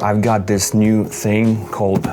I've got this new thing called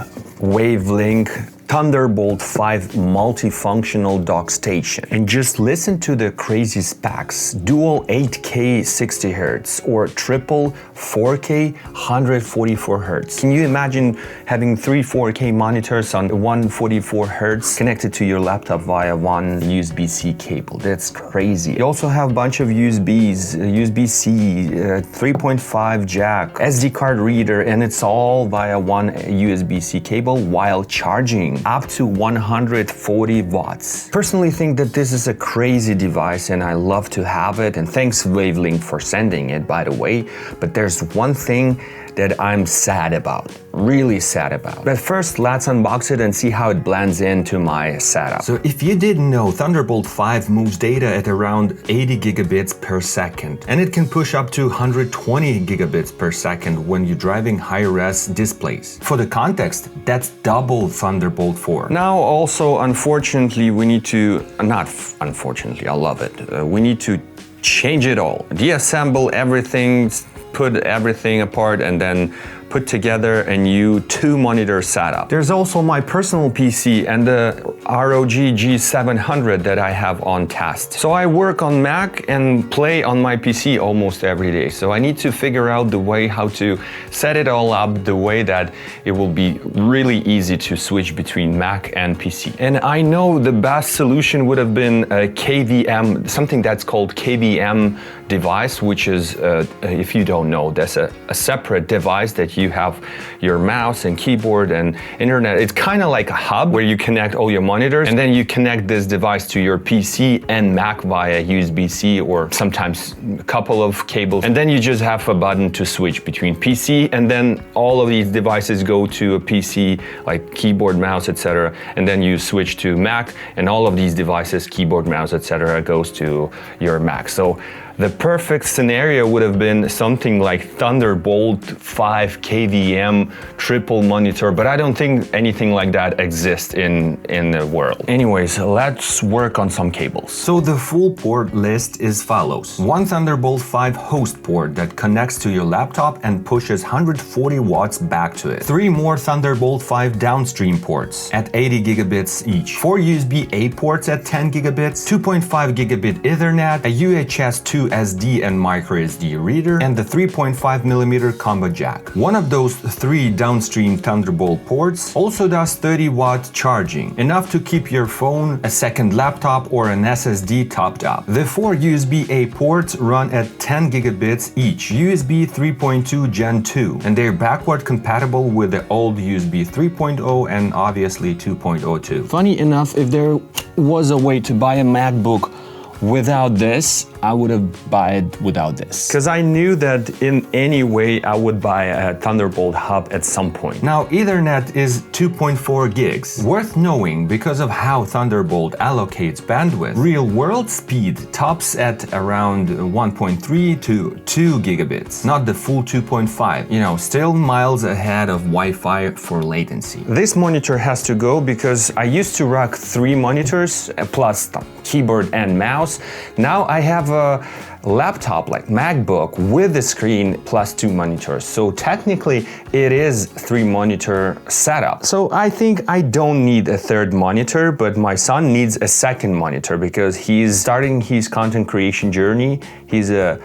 WAVLINK Thunderbolt 5 multifunctional dock station. And just listen to the crazy specs. Dual 8K 60Hz or triple 4K 144Hz. Can you imagine having three 4K monitors on 144Hz connected to your laptop via one USB-C cable? That's crazy. You also have a bunch of USBs, USB-C, 3.5 jack, SD card reader, and it's all via one USB-C cable while charging up to 140 watts. Personally think that this is a crazy device and I love to have it, and thanks WAVLINK for sending it, by the way. But there's one thing that I'm sad about, really sad about. But first, let's unbox it and see how it blends into my setup. So if you didn't know, Thunderbolt 5 moves data at around 80 gigabits per second, and it can push up to 120 gigabits per second when you're driving high-res displays. For the context, that's double Thunderbolt 4. Now also, unfortunately, we need to, not unfortunately, I love it, we need to change it all. Deassemble everything, put everything apart, and then put together a new 2-monitor setup. There's also my personal PC and the ROG G700 that I have on test. So I work on Mac and play on my PC almost every day. So I need to figure out the way how to set it all up the way that it will be really easy to switch between Mac and PC. And I know the best solution would have been a KVM, something that's called KVM device, which is, if you don't know, that's a separate device that you have your mouse and keyboard and internet. It's kind of like a hub where you connect all your monitors, and then you connect this device to your PC and Mac via USB-C or sometimes a couple of cables, and then you just have a button to switch between PC, and then all of these devices go to a PC, like keyboard, mouse, etc., and then you switch to Mac, and all of these devices, keyboard, mouse, etc., goes to your Mac. So the perfect scenario would have been something like Thunderbolt 5 KVM triple monitor, but I don't think anything like that exists in the world. Anyways, let's work on some cables. So the full port list is follows. One Thunderbolt 5 host port that connects to your laptop and pushes 140 watts back to it. 3 more Thunderbolt 5 downstream ports at 80 gigabits each. 4 USB-A ports at 10 gigabits, 2.5 gigabit Ethernet, a UHS-II SD and micro SD reader, and the 3.5mm combo jack. One of those 3 downstream Thunderbolt ports also does 30-watt charging, enough to keep your phone, a second laptop, or an SSD topped up. The 4 USB-A ports run at 10 gigabits each, USB 3.2 Gen 2, and they're backward compatible with the old USB 3.0 and obviously 2.0 too. Funny enough, if there was a way to buy a MacBook without this, I would have bought it without this. Because I knew that in any way I would buy a Thunderbolt hub at some point. Now Ethernet is 2.4 gigs. Worth knowing because of how Thunderbolt allocates bandwidth. Real world speed tops at around 1.3 to 2 gigabits, not the full 2.5. You know, still miles ahead of Wi-Fi for latency. This monitor has to go because I used to rock 3 monitors plus the keyboard and mouse. Now I have a laptop like MacBook with the screen plus 2 monitors. So technically it is 3 monitor setup. So I think I don't need a 3rd monitor, but my son needs a 2nd monitor because he's starting his content creation journey. He's a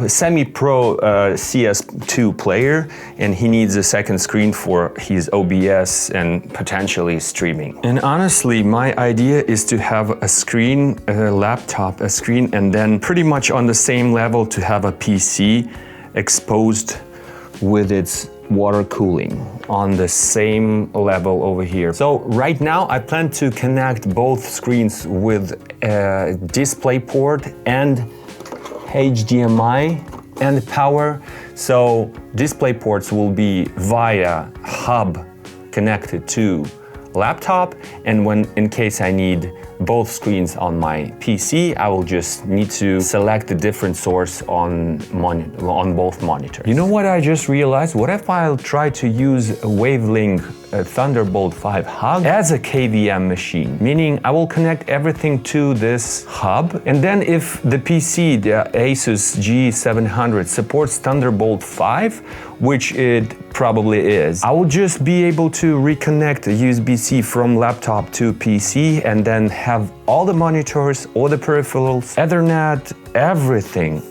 semi-pro CS2 player, and he needs a 2nd screen for his OBS and potentially streaming. And honestly, my idea is to have a screen, a laptop, a screen, and then pretty much on the same level to have a PC exposed with its water cooling on the same level over here. So right now I plan to connect both screens with a display port and HDMI and power. So display ports will be via hub connected to laptop, and when in case I need both screens on my PC, I will just need to select a different source on both monitors. You know what I just realized? What if I'll try to use a WAVLINK Thunderbolt 5 hub as a KVM machine, meaning I will connect everything to this hub, and then if the PC, the Asus G700, supports Thunderbolt 5, which it probably is. I will just be able to reconnect a USB-C from laptop to PC and then have all the monitors, all the peripherals, Ethernet, everything.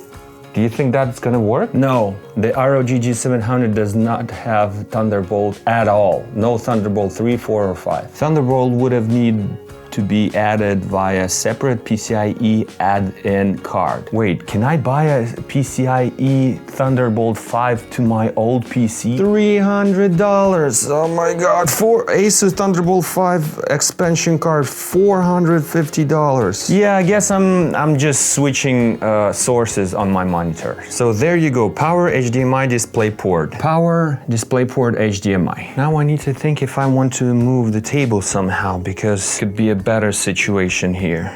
Do you think that's gonna work? No, the ROG G700 does not have Thunderbolt at all. No Thunderbolt 3, 4, or 5. Thunderbolt would have need to be added via separate PCIe add-in card. Wait, can I buy a PCIe Thunderbolt 5 to my old PC? $300. Oh my god, for Asus Thunderbolt 5 expansion card, $450. Yeah, I guess I'm just switching sources on my monitor. So there you go, power HDMI DisplayPort. Power DisplayPort HDMI. Now I need to think if I want to move the table somehow, because it could be a better situation here.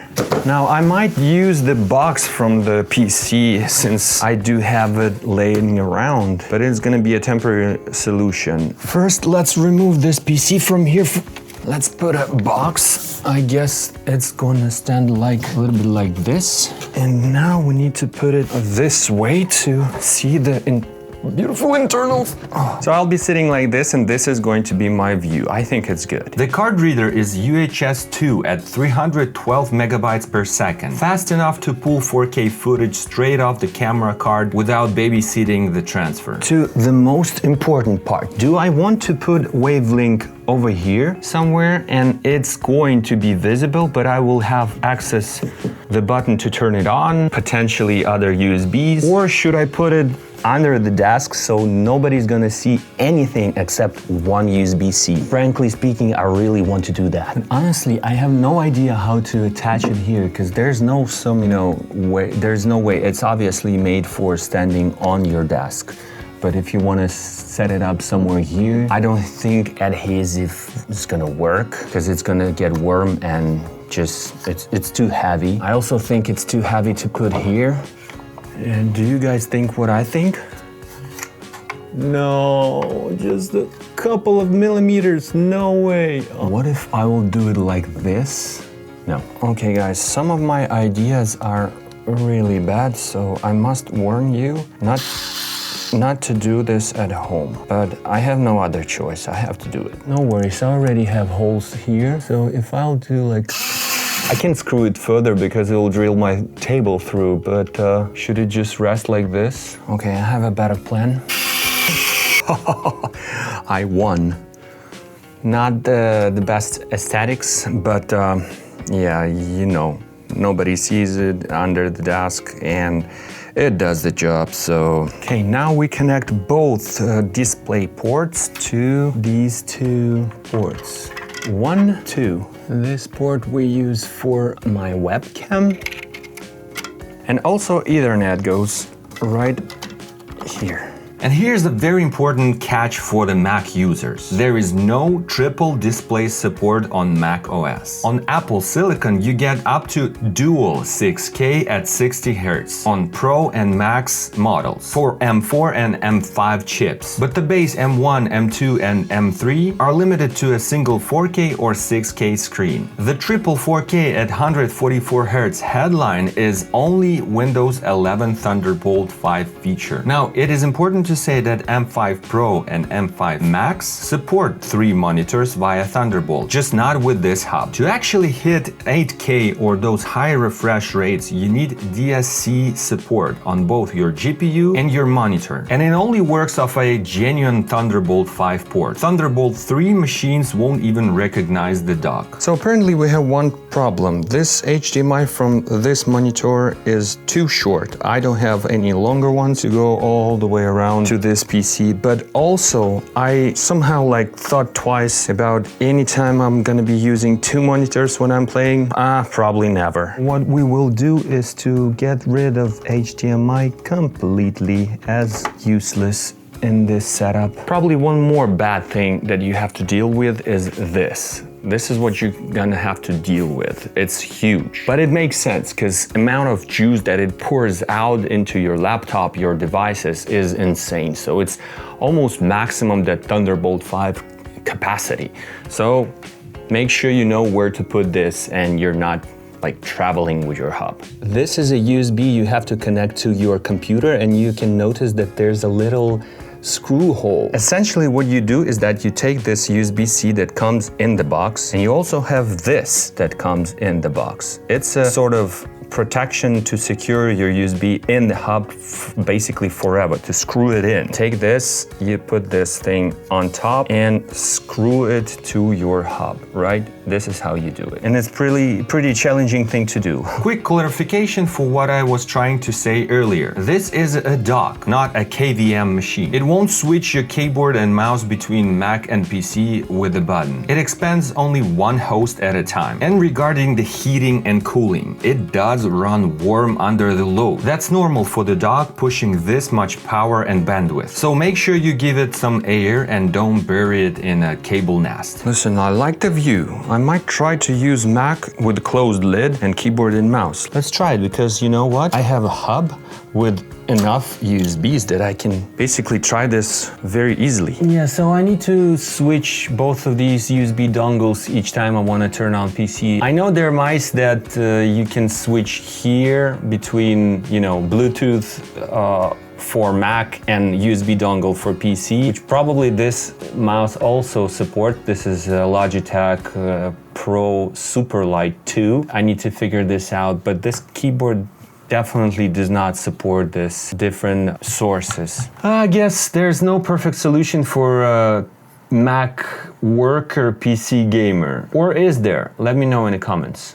Now I might use the box from the PC since I do have it laying around, but it's gonna be a temporary solution. First, let's remove this PC from here. Let's put a box. I guess it's gonna stand like a little bit like this. And now we need to put it this way to see the beautiful internals. Oh. So I'll be sitting like this, and this is going to be my view. I think it's good. The card reader is UHS-II at 312 megabytes per second. Fast enough to pull 4K footage straight off the camera card without babysitting the transfer. To the most important part. Do I want to put WAVLINK over here somewhere and it's going to be visible, but I will have access the button to turn it on, potentially other USBs, or should I put it under the desk so nobody's gonna see anything except one USB-C? Frankly speaking, I really want to do that. But honestly, I have no idea how to attach it here because there's no way. There's no way. It's obviously made for standing on your desk. But if you want to set it up somewhere here, I don't think adhesive is gonna work because it's gonna get warm and just, it's too heavy. I also think it's too heavy to put here. And do you guys think what I think? No, just a couple of millimeters, no way. What if I will do it like this? No. Okay guys, some of my ideas are really bad, so I must warn you not to do this at home, but I have no other choice. I have to do it. No worries, I already have holes here, so if I'll do like, I can screw it further because it will drill my table through, but should it just rest like this? Okay, I have a better plan. I won. Not the best aesthetics, but yeah, you know, nobody sees it under the desk and it does the job, so. Okay, now we connect both display ports to these two ports. 1, 2. This port we use for my webcam. And also Ethernet goes right here. And here's a very important catch for the Mac users. There is no triple display support on Mac OS. On Apple Silicon, you get up to dual 6K at 60 Hz on Pro and Max models for M4 and M5 chips. But the base M1, M2, and M3 are limited to a single 4K or 6K screen. The triple 4K at 144 Hz headline is only Windows 11 Thunderbolt 5 feature. Now, it is important to say that M5 Pro and M5 Max support 3 monitors via Thunderbolt, just not with this hub. To actually hit 8K or those high refresh rates, you need DSC support on both your GPU and your monitor. And it only works off a genuine Thunderbolt 5 port. Thunderbolt 3 machines won't even recognize the dock. So apparently we have one problem. This HDMI from this monitor is too short. I don't have any longer ones to go all the way around to this PC, but also I somehow thought twice about any time I'm gonna be using 2 monitors when I'm playing. Probably never. What we will do is to get rid of HDMI completely as useless in this setup. Probably one more bad thing that you have to deal with is this. This is what you're gonna have to deal with. It's huge, but it makes sense because amount of juice that it pours out into your laptop, your devices is insane. So it's almost maximum that Thunderbolt 5 capacity. So make sure you know where to put this and you're not traveling with your hub. This is a USB you have to connect to your computer, and you can notice that there's a little screw hole. Essentially what you do is that you take this USB-C that comes in the box, and you also have this that comes in the box. It's a sort of protection to secure your USB in the hub basically forever, to screw it in. Take this, you put this thing on top and screw it to your hub, right? This is how you do it. And it's pretty challenging thing to do. Quick clarification for what I was trying to say earlier. This is a dock, not a KVM machine. It won't switch your keyboard and mouse between Mac and PC with a button. It expands only one host at a time. And regarding the heating and cooling, it does run warm under the load. That's normal for the dock pushing this much power and bandwidth. So make sure you give it some air and don't bury it in a cable nest. Listen, I like the view. I might try to use Mac with a closed lid and keyboard and mouse. Let's try it, because you know what? I have a hub with enough USBs that I can basically try this very easily. Yeah, so I need to switch both of these USB dongles each time I want to turn on PC. I know there are mice that you can switch here between, you know, Bluetooth for Mac and USB dongle for PC, which probably this mouse also supports. This is a Logitech Pro Superlight 2. I need to figure this out, but this keyboard definitely does not support this different sources. I guess there's no perfect solution for a Mac worker PC gamer. Or is there? Let me know in the comments.